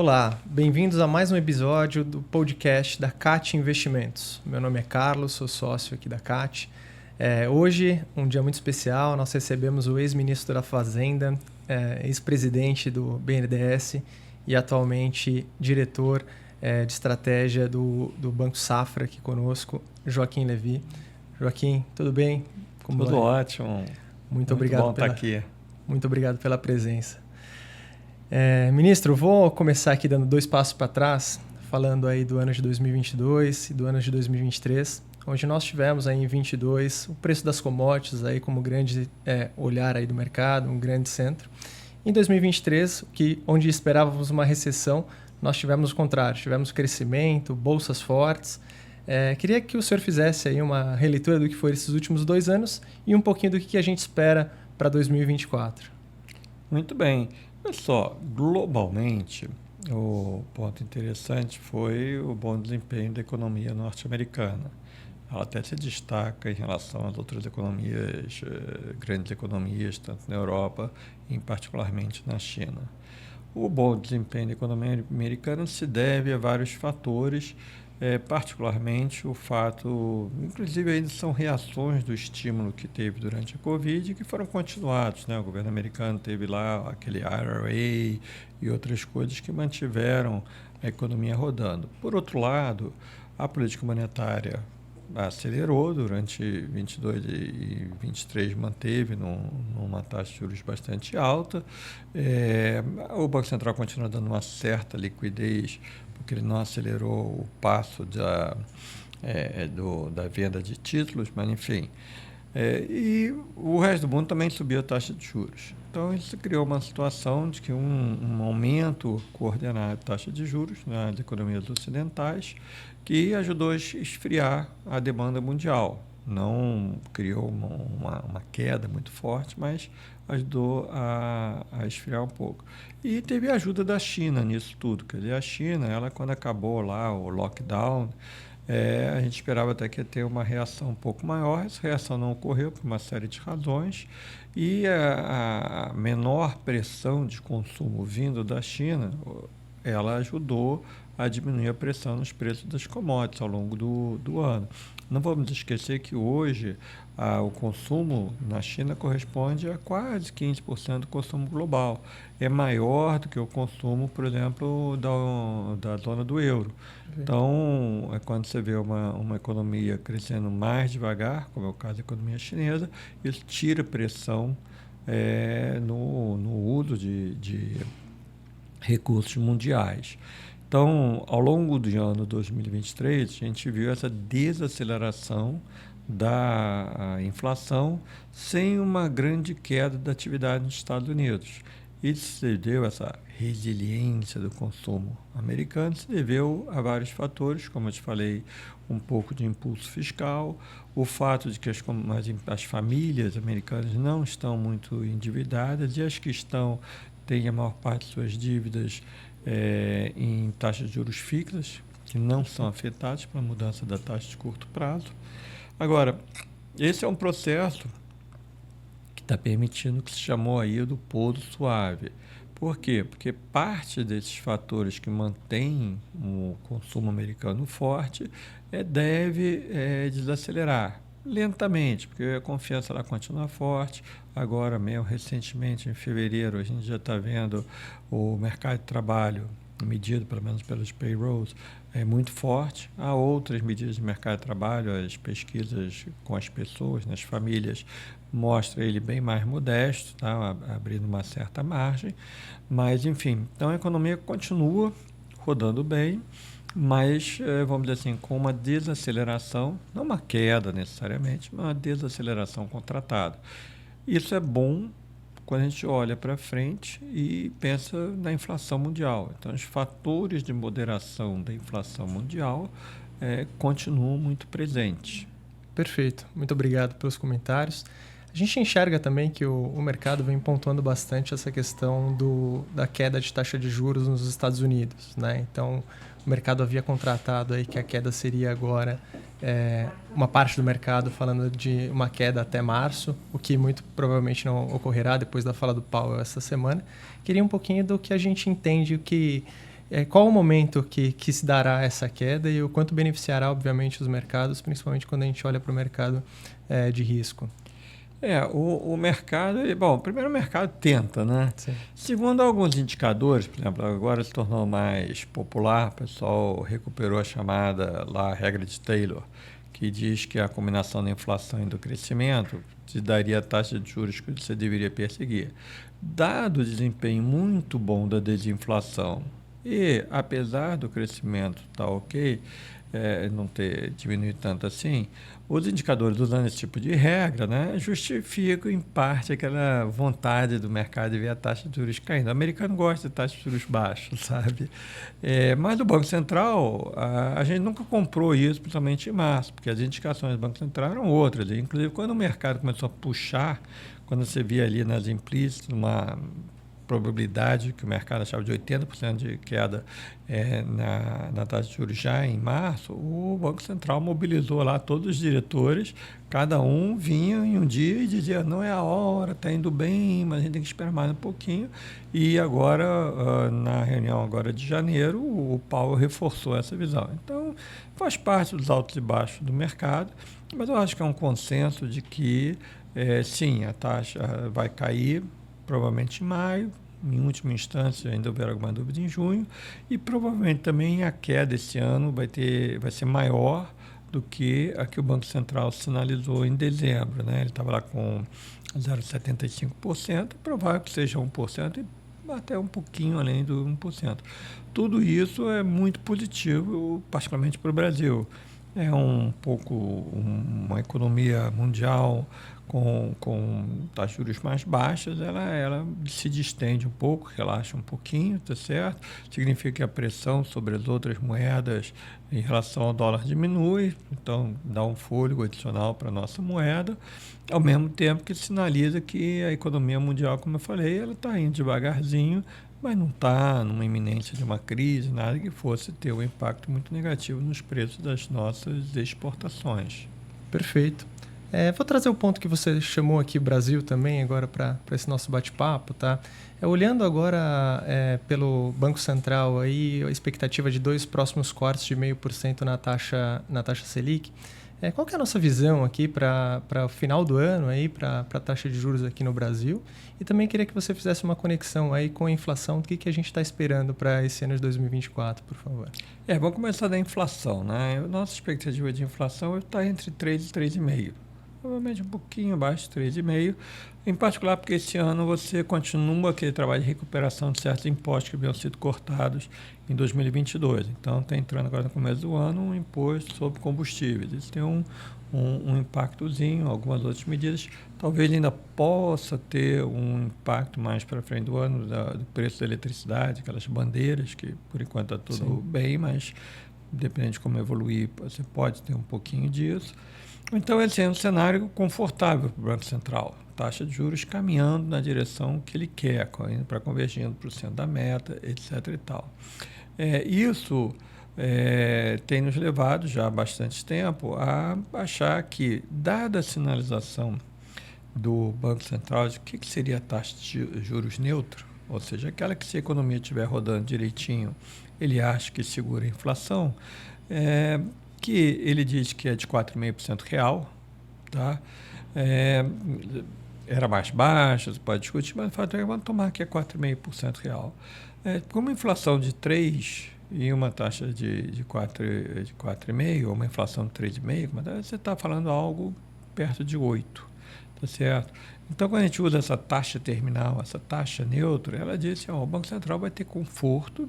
Olá, bem-vindos a mais um episódio do podcast da CAT Investimentos. Meu nome é Carlos, sou sócio aqui da CAT. Hoje, um dia muito especial, nós recebemos o ex-ministro da Fazenda, ex-presidente do BNDES e atualmente diretor de estratégia do Banco Safra aqui conosco, Joaquim Levy. Joaquim, tudo bem? Como tudo vai? Ótimo. Muito obrigado bom estar aqui. Muito obrigado pela presença. Ministro, vou começar aqui dando 2 passos para trás, falando aí do ano de 2022 e do ano de 2023, onde nós tivemos aí em 2022 o preço das commodities aí como grande olhar aí do mercado, um grande centro. Em 2023, onde esperávamos uma recessão, nós tivemos o contrário, tivemos crescimento, bolsas fortes. Queria que o senhor fizesse aí uma releitura do que foi esses últimos 2 anos e um pouquinho do que a gente espera para 2024. Muito bem. Olha só, globalmente, o ponto interessante foi o bom desempenho da economia norte-americana. Ela até se destaca em relação às outras economias, grandes economias, tanto na Europa e particularmente na China. O bom desempenho da economia americana se deve a vários fatores, particularmente o fato, inclusive ainda são reações do estímulo que teve durante a Covid que foram continuados, né? O governo americano teve lá aquele IRA e outras coisas que mantiveram a economia rodando. Por outro lado, a política monetária acelerou durante 22 e 23, manteve numa taxa de juros bastante alta. O Banco Central continua dando uma certa liquidez, porque ele não acelerou o passo da venda de títulos, mas enfim. E o resto do mundo também subiu a taxa de juros. Então, isso criou uma situação de que um aumento coordenado da taxa de juros nas economias ocidentais que ajudou a esfriar a demanda mundial. Não criou uma queda muito forte, mas ajudou a esfriar um pouco. E teve a ajuda da China nisso tudo. Quer dizer, a China, quando acabou lá o lockdown, a gente esperava até que ia ter uma reação um pouco maior. Essa reação não ocorreu por uma série de razões. E a menor pressão de consumo vindo da China, ela ajudou a diminuir a pressão nos preços das commodities ao longo do ano. Não vamos esquecer que hoje o consumo na China corresponde a quase 15% do consumo global. É maior do que o consumo, por exemplo, da zona do euro. Então, quando você vê uma economia crescendo mais devagar, como é o caso da economia chinesa, isso tira pressão no uso de recursos mundiais. Então, ao longo do ano 2023, a gente viu essa desaceleração da inflação sem uma grande queda da atividade nos Estados Unidos. Isso se deveu, essa resiliência do consumo americano, se deveu a vários fatores, como eu te falei, um pouco de impulso fiscal, o fato de que as famílias americanas não estão muito endividadas e as que estão têm a maior parte de suas dívidas em taxas de juros fixas, que não são afetadas pela mudança da taxa de curto prazo. Agora, esse é um processo que está permitindo o que se chamou aí do pouso suave. Por quê? Porque parte desses fatores que mantêm o consumo americano forte deve desacelerar lentamente, porque a confiança lá continua forte. Agora mesmo, recentemente, em fevereiro, a gente já está vendo o mercado de trabalho medido, pelo menos pelos payrolls, muito forte. Há outras medidas de mercado de trabalho, as pesquisas com as pessoas, nas famílias, mostram ele bem mais modesto, tá? Abrindo uma certa margem. Mas, enfim, então a economia continua rodando bem, mas, vamos dizer assim, com uma desaceleração, não uma queda necessariamente, mas uma desaceleração contratada. Isso é bom quando a gente olha para frente e pensa na inflação mundial. Então, os fatores de moderação da inflação mundial continuam muito presentes. Perfeito. Muito obrigado pelos comentários. A gente enxerga também que o mercado vem pontuando bastante essa questão da queda de taxa de juros nos Estados Unidos, né? Então, o mercado havia contratado aí que a queda seria agora uma parte do mercado falando de uma queda até março, o que muito provavelmente não ocorrerá depois da fala do Powell essa semana. Queria um pouquinho do que a gente entende, o que Qual o momento que se dará essa queda e o quanto beneficiará, obviamente, os mercados, principalmente quando a gente olha para o mercado de risco? O mercado, primeiro o mercado tenta, né? Sim. Segundo alguns indicadores, por exemplo, agora se tornou mais popular, o pessoal recuperou a chamada lá, regra de Taylor, que diz que a combinação da inflação e do crescimento te daria a taxa de juros que você deveria perseguir. Dado o desempenho muito bom da desinflação e apesar do crescimento estar ok, não ter diminuído tanto assim, os indicadores usando esse tipo de regra, né, justificam em parte aquela vontade do mercado de ver a taxa de juros caindo. O americano gosta de taxa de juros baixos, sabe? Mas o Banco Central, a gente nunca comprou isso, principalmente em março, porque as indicações do Banco Central eram outras. Inclusive, quando o mercado começou a puxar, quando você via ali nas implícitas uma probabilidade que o mercado achava de 80% de queda na taxa de juros já em março, o Banco Central mobilizou lá todos os diretores, cada um vinha em um dia e dizia, não é a hora, está indo bem, mas a gente tem que esperar mais um pouquinho. E agora, na reunião agora de janeiro, o Powell reforçou essa visão. Então, faz parte dos altos e baixos do mercado, mas eu acho que é um consenso de que, sim, a taxa vai cair, provavelmente em maio, em última instância, ainda houver alguma dúvida, em junho, e provavelmente também a queda esse ano vai ser maior do que a que o Banco Central sinalizou em dezembro, né? Ele estava lá com 0,75%, provável que seja 1% e até um pouquinho além do 1%. Tudo isso é muito positivo, particularmente para o Brasil. É uma economia mundial com taxas de juros mais baixas, ela se distende um pouco, relaxa um pouquinho, tá certo? Significa que a pressão sobre as outras moedas em relação ao dólar diminui, então dá um fôlego adicional para a nossa moeda, ao mesmo tempo que sinaliza que a economia mundial, como eu falei, ela está indo devagarzinho, mas não está numa iminência de uma crise, nada que fosse ter um impacto muito negativo nos preços das nossas exportações. Perfeito. Vou trazer o ponto que você chamou aqui, Brasil, também, agora para esse nosso bate-papo, tá? Olhando agora pelo Banco Central, aí, a expectativa de 2 próximos cortes de 0,5% na taxa Selic. Qual que é a nossa visão aqui para o final do ano, para a taxa de juros aqui no Brasil? E também queria que você fizesse uma conexão aí com a inflação, do que a gente está esperando para esse ano de 2024, por favor. Vamos começar da inflação, né? Nossa expectativa de inflação está entre 3 e 3,5%. Provavelmente um pouquinho abaixo de 3,5%, em particular porque esse ano você continua aquele trabalho de recuperação de certos impostos que haviam sido cortados em 2022. Então, está entrando agora no começo do ano um imposto sobre combustíveis. Isso tem um impactozinho, algumas outras medidas. Talvez ainda possa ter um impacto mais para frente do ano do preço da eletricidade, aquelas bandeiras que, por enquanto, está tudo bem, mas dependendo de como evoluir, você pode ter um pouquinho disso. Então, esse é um cenário confortável para o Banco Central. Taxa de juros caminhando na direção que ele quer, indo para convergindo para o centro da meta, etc. e tal. Isso tem nos levado já há bastante tempo a achar que, dada a sinalização do Banco Central de que seria a taxa de juros neutra, ou seja, aquela que, se a economia estiver rodando direitinho, ele acha que segura a inflação, que ele diz que é de 4,5% real, tá? Era mais baixa, você pode discutir, mas o fato é que vamos tomar que é 4,5% real. Com uma inflação de 3% e uma taxa de 4,5%, ou uma inflação de 3,5%, você está falando algo perto de 8%, tá certo? Então, quando a gente usa essa taxa terminal, essa taxa neutra, ela diz que o Banco Central vai ter conforto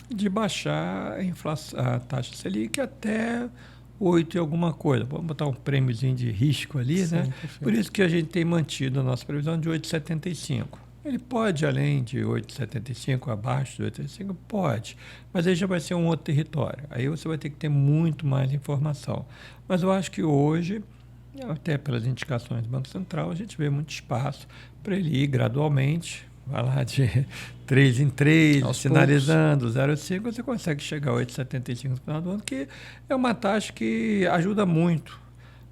de baixar a taxa Selic até 8 e alguma coisa. Vamos botar um prêmiozinho de risco ali, né? Perfeito. Por isso que a gente tem mantido a nossa previsão de 8,75. Ele pode, além de 8,75, abaixo de 8,75? Pode, mas aí já vai ser um outro território. Aí você vai ter que ter muito mais informação. Mas eu acho que hoje, até pelas indicações do Banco Central, a gente vê muito espaço para ele ir gradualmente, vai lá de 3 em 3, sinalizando 0,5, você consegue chegar a 8,75 no final do ano, que é uma taxa que ajuda muito,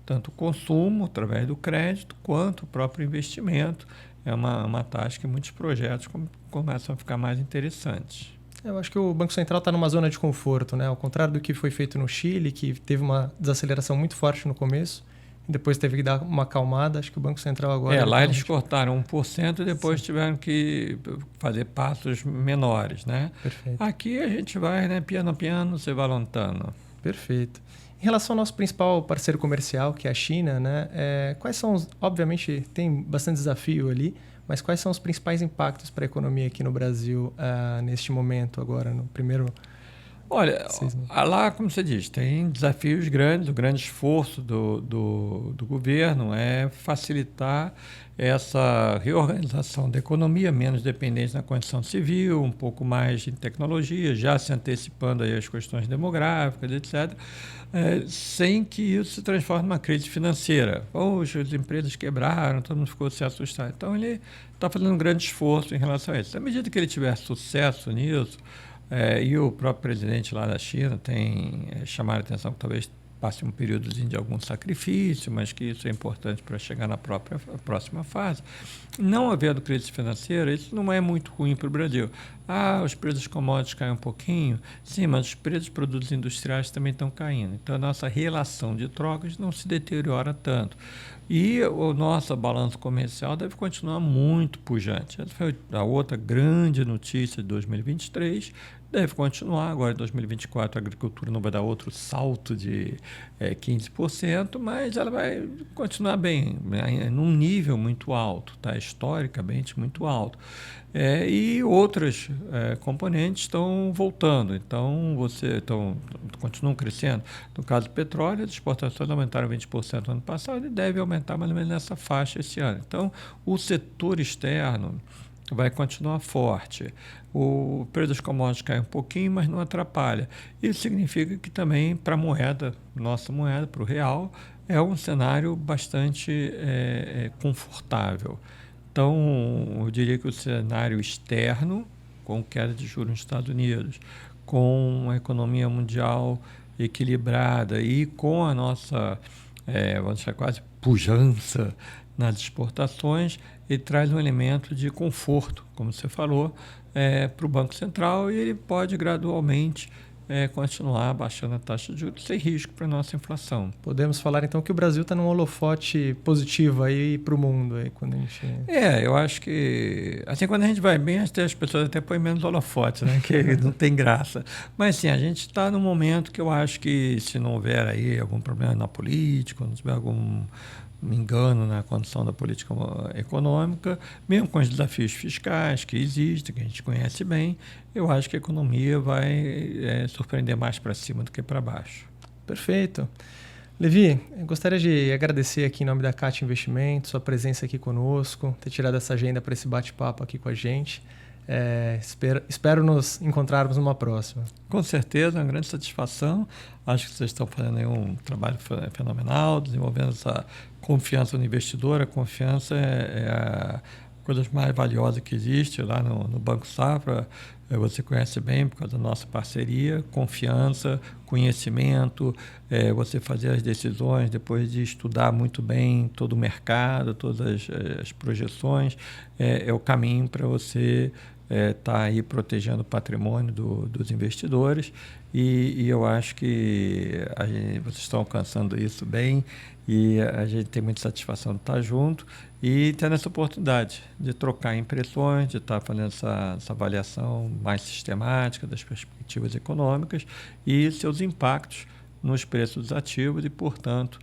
tanto o consumo, através do crédito, quanto o próprio investimento. É uma taxa que muitos projetos começam a ficar mais interessantes. Eu acho que o Banco Central está numa zona de conforto, né? Ao contrário do que foi feito no Chile, que teve uma desaceleração muito forte no começo, e depois teve que dar uma acalmada. Acho que o Banco Central agora... Lá eles cortaram 1% e depois tiveram que fazer passos menores, né? Perfeito. Aqui a gente vai, né, piano a piano, você vai lutando. Perfeito. Em relação ao nosso principal parceiro comercial, que é a China, né? Quais são obviamente, tem bastante desafio ali, mas quais são os principais impactos para a economia aqui no Brasil neste momento, agora, no primeiro... Olha, lá, como você diz, tem desafios grandes. O grande esforço do governo é facilitar essa reorganização da economia, menos dependente na condição civil, um pouco mais em tecnologia, já se antecipando aí as questões demográficas, etc., sem que isso se transforme numa crise financeira. Poxa, as empresas quebraram, todo mundo ficou se assustado. Então, ele está fazendo um grande esforço em relação a isso. À medida que ele tiver sucesso nisso, e o próprio presidente lá da China tem chamado a atenção que talvez passe um períodozinho de algum sacrifício, mas que isso é importante para chegar na próxima fase. Não havendo crise financeira, isso não é muito ruim para o Brasil. Os preços dos commodities caem um pouquinho, sim, mas os preços dos produtos industriais também estão caindo. Então, a nossa relação de trocas não se deteriora tanto. E o nosso balanço comercial deve continuar muito pujante. Essa foi a outra grande notícia de 2023. Deve continuar. Agora, em 2024, a agricultura não vai dar outro salto de 15%, mas ela vai continuar bem, num nível muito alto, tá? Historicamente muito alto. E outros componentes estão voltando, então continuam crescendo. No caso do petróleo, as exportações aumentaram 20% no ano passado e deve aumentar mais ou menos nessa faixa esse ano. Então, o setor externo vai continuar forte. O preço das commodities cai um pouquinho, mas não atrapalha. Isso significa que também para a moeda, nossa moeda, para o real, é um cenário bastante confortável. Então, eu diria que o cenário externo, com queda de juros nos Estados Unidos, com a economia mundial equilibrada e com a nossa, vamos dizer, quase pujança nas exportações, ele traz um elemento de conforto, como você falou, para o Banco Central, e ele pode gradualmente continuar baixando a taxa de juros sem risco para a nossa inflação. Podemos falar então que o Brasil está num holofote positivo aí para o mundo aí, quando a gente... eu acho que assim, quando a gente vai bem, as pessoas até põem menos holofote, né? Que não tem graça. Mas sim, a gente está num momento que eu acho que, se não houver aí algum problema na política, não tiver algum engano na condução da política econômica, mesmo com os desafios fiscais que existem, que a gente conhece bem, eu acho que a economia vai surpreender mais para cima do que para baixo. Perfeito. Levi, eu gostaria de agradecer aqui em nome da CAT Investimentos, sua presença aqui conosco, ter tirado essa agenda para esse bate-papo aqui com a gente. Espero nos encontrarmos numa próxima. Com certeza, é uma grande satisfação. Acho que vocês estão fazendo aí um trabalho fenomenal, desenvolvendo essa confiança no investidor. A confiança é a coisa mais valiosa que existe lá no Banco Safra. Você conhece bem por causa da nossa parceria, confiança, conhecimento, você fazer as decisões depois de estudar muito bem todo o mercado, todas as projeções, é o caminho para você estar aí protegendo o patrimônio dos investidores, e eu acho que vocês estão alcançando isso bem, e a gente tem muita satisfação de estar junto e tendo essa oportunidade de trocar impressões, de estar fazendo essa avaliação mais sistemática das perspectivas econômicas e seus impactos nos preços dos ativos e, portanto,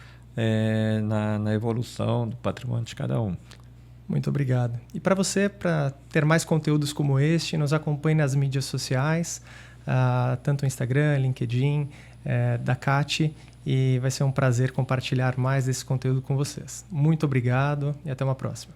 na evolução do patrimônio de cada um. Muito obrigado. E para você, para ter mais conteúdos como este, nos acompanhe nas mídias sociais, tanto o Instagram, LinkedIn, da CAT, e vai ser um prazer compartilhar mais desse conteúdo com vocês. Muito obrigado e até uma próxima.